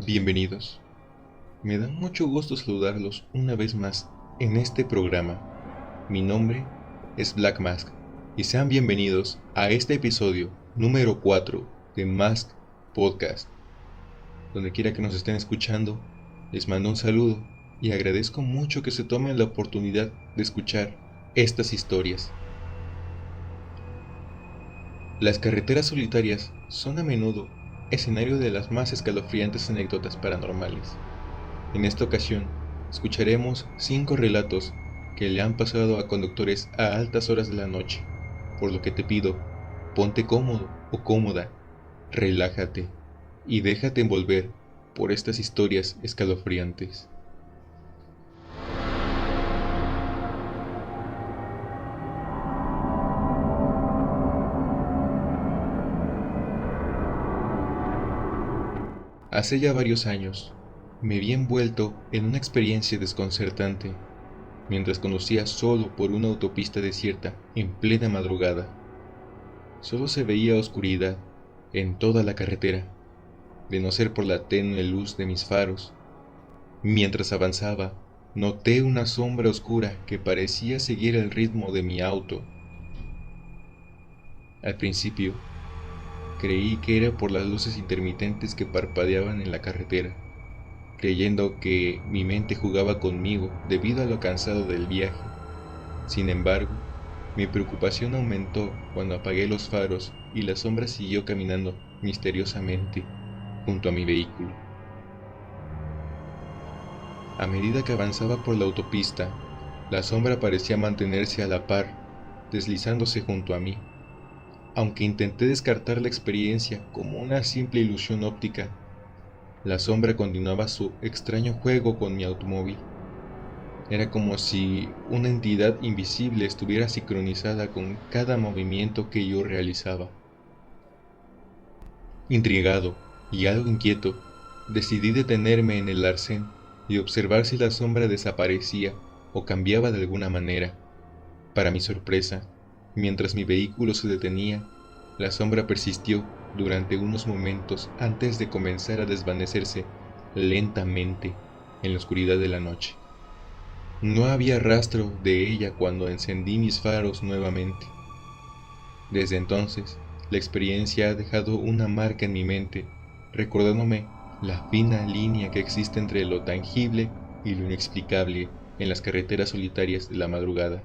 Bienvenidos. Me da mucho gusto saludarlos una vez más en este programa. Mi nombre es Black Mask y sean bienvenidos a este episodio número 4 de Mask Podcast. Donde quiera que nos estén escuchando, les mando un saludo y agradezco mucho que se tomen la oportunidad de escuchar estas historias. Las carreteras solitarias son a menudo escenario de las más escalofriantes anécdotas paranormales. En esta ocasión, escucharemos 5 relatos que le han pasado a conductores a altas horas de la noche, por lo que te pido, ponte cómodo o cómoda, relájate y déjate envolver por estas historias escalofriantes. Hace ya varios años, me vi envuelto en una experiencia desconcertante mientras conducía solo por una autopista desierta en plena madrugada. Solo se veía oscuridad en toda la carretera, de no ser por la tenue luz de mis faros. Mientras avanzaba, noté una sombra oscura que parecía seguir el ritmo de mi auto. Al principio, creí que era por las luces intermitentes que parpadeaban en la carretera, creyendo que mi mente jugaba conmigo debido a lo cansado del viaje. Sin embargo, mi preocupación aumentó cuando apagué los faros y la sombra siguió caminando misteriosamente junto a mi vehículo. A medida que avanzaba por la autopista, la sombra parecía mantenerse a la par, deslizándose junto a mí. Aunque intenté descartar la experiencia como una simple ilusión óptica, la sombra continuaba su extraño juego con mi automóvil. Era como si una entidad invisible estuviera sincronizada con cada movimiento que yo realizaba. Intrigado y algo inquieto, decidí detenerme en el arcén y observar si la sombra desaparecía o cambiaba de alguna manera. Para mi sorpresa, mientras mi vehículo se detenía, la sombra persistió durante unos momentos antes de comenzar a desvanecerse lentamente en la oscuridad de la noche. No había rastro de ella cuando encendí mis faros nuevamente. Desde entonces, la experiencia ha dejado una marca en mi mente, recordándome la fina línea que existe entre lo tangible y lo inexplicable en las carreteras solitarias de la madrugada.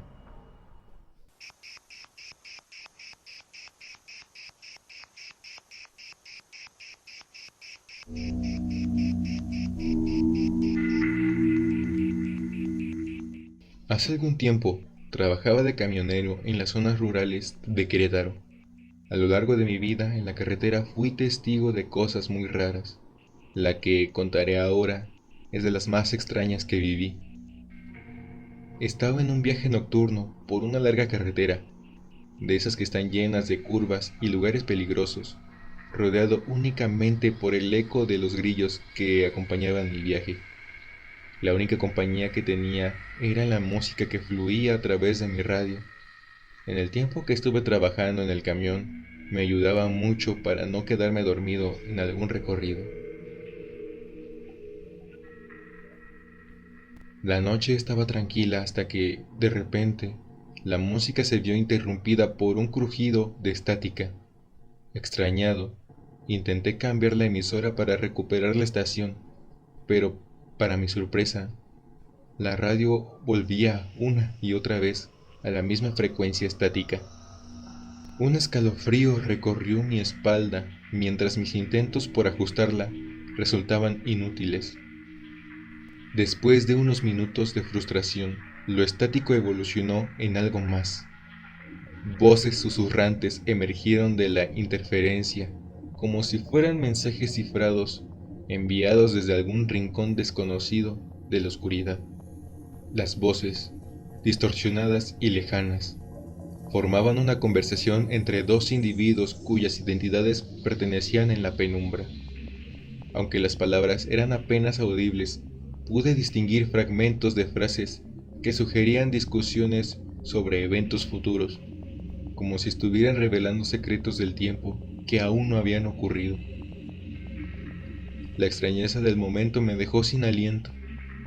Hace algún tiempo trabajaba de camionero en las zonas rurales de Querétaro. A lo largo de mi vida en la carretera fui testigo de cosas muy raras. La que contaré ahora es de las más extrañas que viví. Estaba en un viaje nocturno por una larga carretera, de esas que están llenas de curvas y lugares peligrosos, rodeado únicamente por el eco de los grillos que acompañaban mi viaje. La única compañía que tenía era la música que fluía a través de mi radio. En el tiempo que estuve trabajando en el camión, me ayudaba mucho para no quedarme dormido en algún recorrido. La noche estaba tranquila hasta que, de repente, la música se vio interrumpida por un crujido de estática. Extrañado, intenté cambiar la emisora para recuperar la estación, pero, para mi sorpresa, la radio volvía una y otra vez a la misma frecuencia estática. Un escalofrío recorrió mi espalda mientras mis intentos por ajustarla resultaban inútiles. Después de unos minutos de frustración, lo estático evolucionó en algo más. Voces susurrantes emergieron de la interferencia, como si fueran mensajes cifrados enviados desde algún rincón desconocido de la oscuridad. Las voces, distorsionadas y lejanas, formaban una conversación entre dos individuos cuyas identidades pertenecían en la penumbra. Aunque las palabras eran apenas audibles, pude distinguir fragmentos de frases que sugerían discusiones sobre eventos futuros, como si estuvieran revelando secretos del tiempo que aún no habían ocurrido. La extrañeza del momento me dejó sin aliento.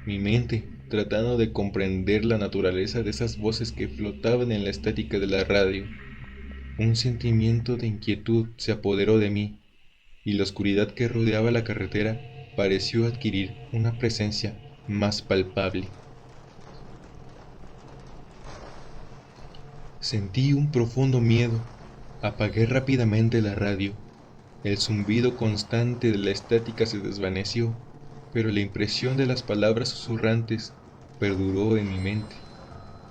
Mi mente, tratando de comprender la naturaleza de esas voces que flotaban en la estática de la radio. Un sentimiento de inquietud se apoderó de mí, y la oscuridad que rodeaba la carretera pareció adquirir una presencia más palpable. Sentí un profundo miedo. Apagué rápidamente la radio. El zumbido constante de la estática se desvaneció, pero la impresión de las palabras susurrantes perduró en mi mente.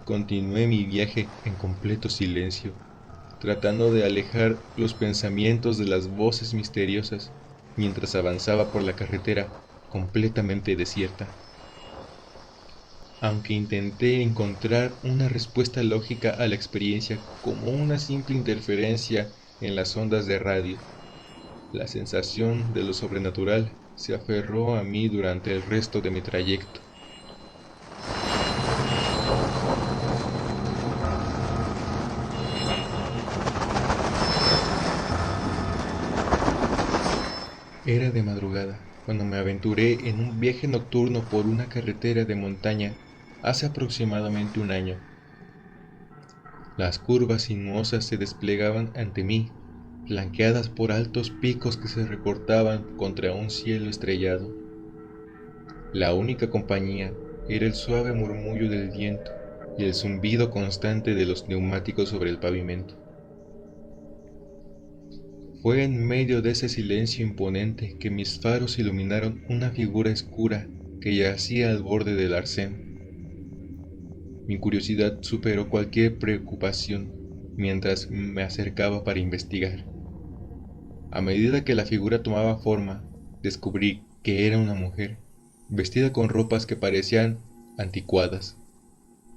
Continué mi viaje en completo silencio, tratando de alejar los pensamientos de las voces misteriosas mientras avanzaba por la carretera completamente desierta. Aunque intenté encontrar una respuesta lógica a la experiencia como una simple interferencia en las ondas de radio, la sensación de lo sobrenatural se aferró a mí durante el resto de mi trayecto. Era de madrugada cuando me aventuré en un viaje nocturno por una carretera de montaña hace aproximadamente un año. Las curvas sinuosas se desplegaban ante mí, flanqueadas por altos picos que se recortaban contra un cielo estrellado. La única compañía era el suave murmullo del viento y el zumbido constante de los neumáticos sobre el pavimento. Fue en medio de ese silencio imponente que mis faros iluminaron una figura oscura que yacía al borde del arcén. Mi curiosidad superó cualquier preocupación mientras me acercaba para investigar. A medida que la figura tomaba forma, descubrí que era una mujer, vestida con ropas que parecían anticuadas.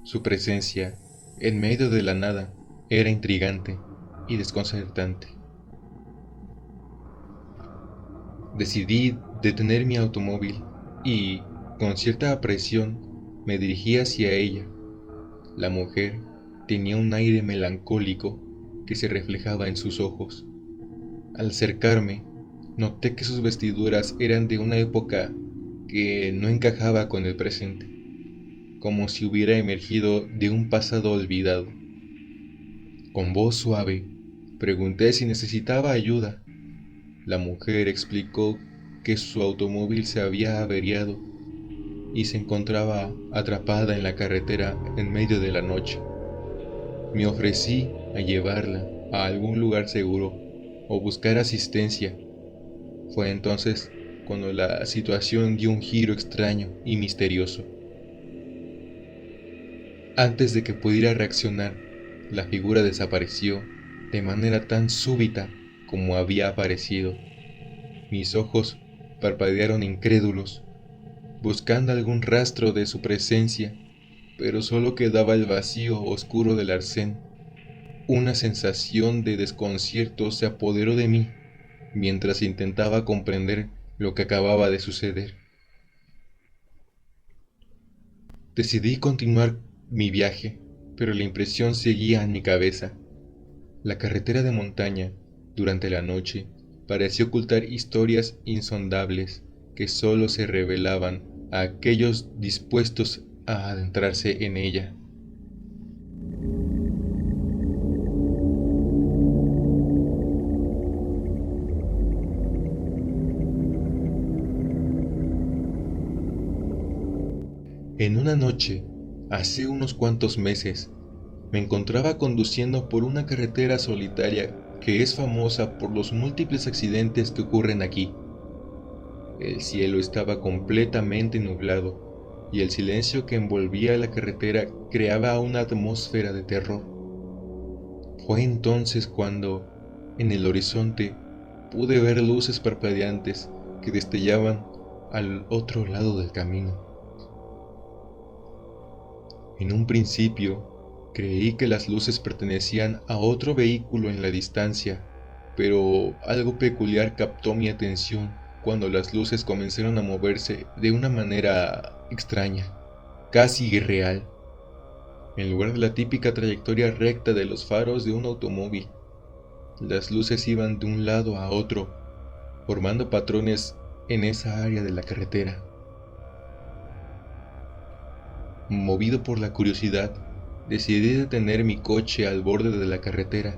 Su presencia, en medio de la nada, era intrigante y desconcertante. Decidí detener mi automóvil y, con cierta apresión, me dirigí hacia ella. La mujer tenía un aire melancólico que se reflejaba en sus ojos. Al acercarme, noté que sus vestiduras eran de una época que no encajaba con el presente, como si hubiera emergido de un pasado olvidado. Con voz suave, pregunté si necesitaba ayuda. La mujer explicó que su automóvil se había averiado y se encontraba atrapada en la carretera en medio de la noche. Me ofrecí a llevarla a algún lugar seguro o buscar asistencia. Fue entonces cuando la situación dio un giro extraño y misterioso. Antes de que pudiera reaccionar, la figura desapareció de manera tan súbita como había aparecido. Mis ojos parpadearon incrédulos, buscando algún rastro de su presencia, pero solo quedaba el vacío oscuro del arcén. Una sensación de desconcierto se apoderó de mí mientras intentaba comprender lo que acababa de suceder. Decidí continuar mi viaje, pero la impresión seguía en mi cabeza. La carretera de montaña, durante la noche, parecía ocultar historias insondables que solo se revelaban a aquellos dispuestos a adentrarse en ella. En una noche, hace unos cuantos meses, me encontraba conduciendo por una carretera solitaria que es famosa por los múltiples accidentes que ocurren aquí. El cielo estaba completamente nublado y el silencio que envolvía la carretera creaba una atmósfera de terror. Fue entonces cuando, en el horizonte, pude ver luces parpadeantes que destellaban al otro lado del camino. En un principio, creí que las luces pertenecían a otro vehículo en la distancia, pero algo peculiar captó mi atención cuando las luces comenzaron a moverse de una manera extraña, casi irreal, en lugar de la típica trayectoria recta de los faros de un automóvil. Las luces iban de un lado a otro, formando patrones en esa área de la carretera. Movido por la curiosidad, decidí detener mi coche al borde de la carretera.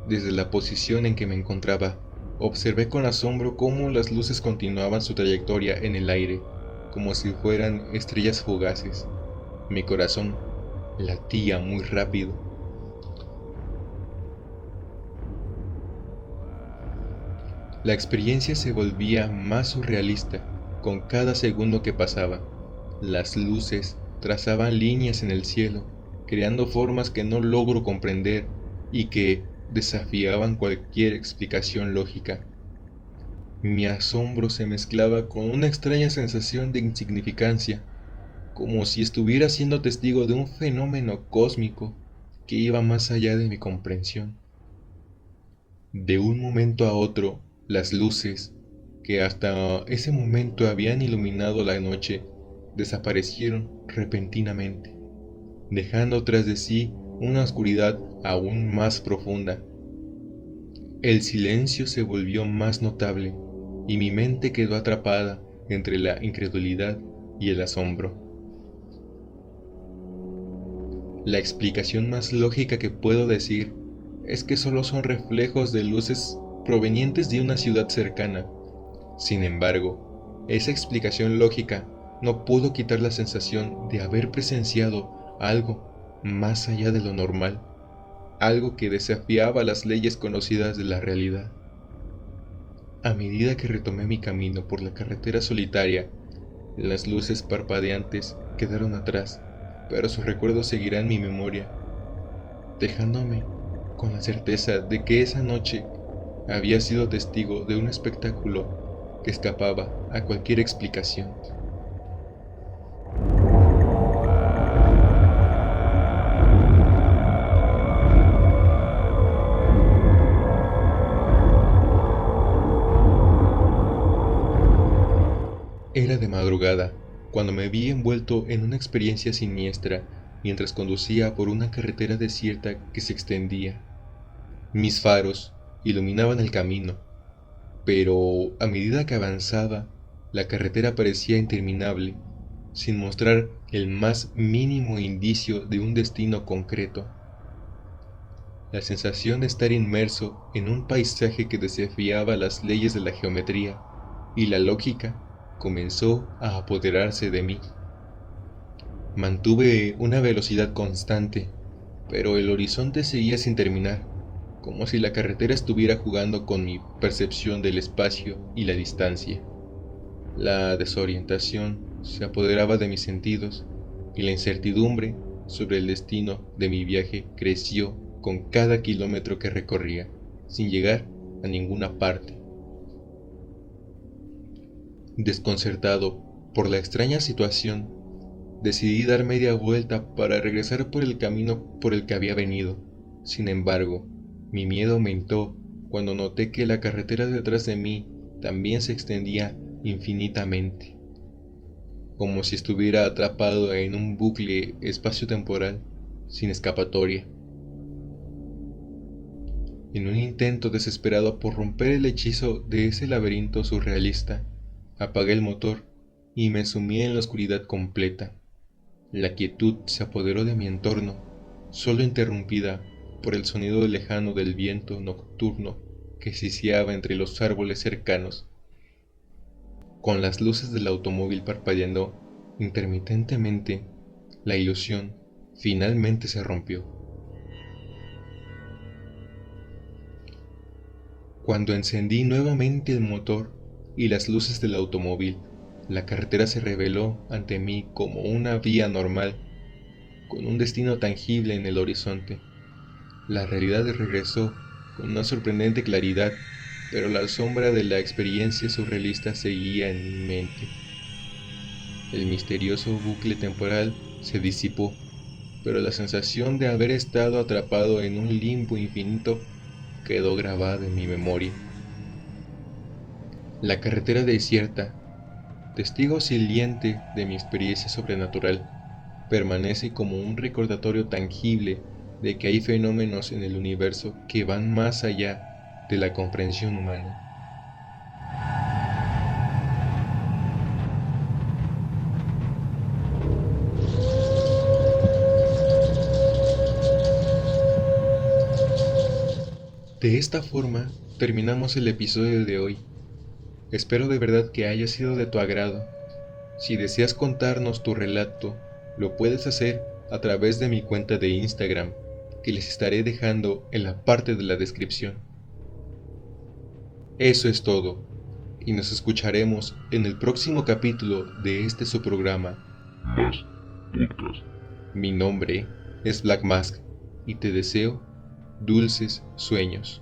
Desde la posición en que me encontraba, observé con asombro cómo las luces continuaban su trayectoria en el aire, como si fueran estrellas fugaces. Mi corazón latía muy rápido. La experiencia se volvía más surrealista con cada segundo que pasaba. Las luces trazaban líneas en el cielo, creando formas que no logro comprender y que desafiaban cualquier explicación lógica. Mi asombro se mezclaba con una extraña sensación de insignificancia, como si estuviera siendo testigo de un fenómeno cósmico que iba más allá de mi comprensión. De un momento a otro, las luces, que hasta ese momento habían iluminado la noche, desaparecieron repentinamente, dejando tras de sí una oscuridad aún más profunda. El silencio se volvió más notable y mi mente quedó atrapada entre la incredulidad y el asombro. La explicación más lógica que puedo decir es que solo son reflejos de luces provenientes de una ciudad cercana. Sin embargo, esa explicación lógica no pudo quitar la sensación de haber presenciado algo más allá de lo normal, algo que desafiaba las leyes conocidas de la realidad. A medida que retomé mi camino por la carretera solitaria, las luces parpadeantes quedaron atrás, pero sus recuerdos seguirán en mi memoria, dejándome con la certeza de que esa noche había sido testigo de un espectáculo que escapaba a cualquier explicación. Era de madrugada, cuando me vi envuelto en una experiencia siniestra mientras conducía por una carretera desierta que se extendía. Mis faros iluminaban el camino, pero a medida que avanzaba, la carretera parecía interminable, sin mostrar el más mínimo indicio de un destino concreto. La sensación de estar inmerso en un paisaje que desafiaba las leyes de la geometría y la lógica comenzó a apoderarse de mí. Mantuve una velocidad constante, pero el horizonte seguía sin terminar, como si la carretera estuviera jugando con mi percepción del espacio y la distancia. La desorientación se apoderaba de mis sentidos y la incertidumbre sobre el destino de mi viaje creció con cada kilómetro que recorría, sin llegar a ninguna parte. Desconcertado por la extraña situación, decidí dar media vuelta para regresar por el camino por el que había venido. Sin embargo, mi miedo aumentó cuando noté que la carretera detrás de mí también se extendía infinitamente, como si estuviera atrapado en un bucle espacio-temporal sin escapatoria. En un intento desesperado por romper el hechizo de ese laberinto surrealista, apagué el motor y me sumí en la oscuridad completa. La quietud se apoderó de mi entorno, solo interrumpida por el sonido lejano del viento nocturno que siseaba entre los árboles cercanos. Con las luces del automóvil parpadeando intermitentemente, la ilusión finalmente se rompió. Cuando encendí nuevamente el motor y las luces del automóvil, la carretera se reveló ante mí como una vía normal, con un destino tangible en el horizonte. La realidad regresó con una sorprendente claridad, pero la sombra de la experiencia surrealista seguía en mi mente. El misterioso bucle temporal se disipó, pero la sensación de haber estado atrapado en un limbo infinito quedó grabada en mi memoria. La carretera desierta, testigo silente de mi experiencia sobrenatural, permanece como un recordatorio tangible de que hay fenómenos en el universo que van más allá de la comprensión humana. De esta forma, terminamos el episodio de hoy. Espero de verdad que haya sido de tu agrado. Si deseas contarnos tu relato, lo puedes hacer a través de mi cuenta de Instagram, que les estaré dejando en la parte de la descripción. Eso es todo, y nos escucharemos en el próximo capítulo de este su programa. Más podcast. Mi nombre es Black Mask y te deseo dulces sueños.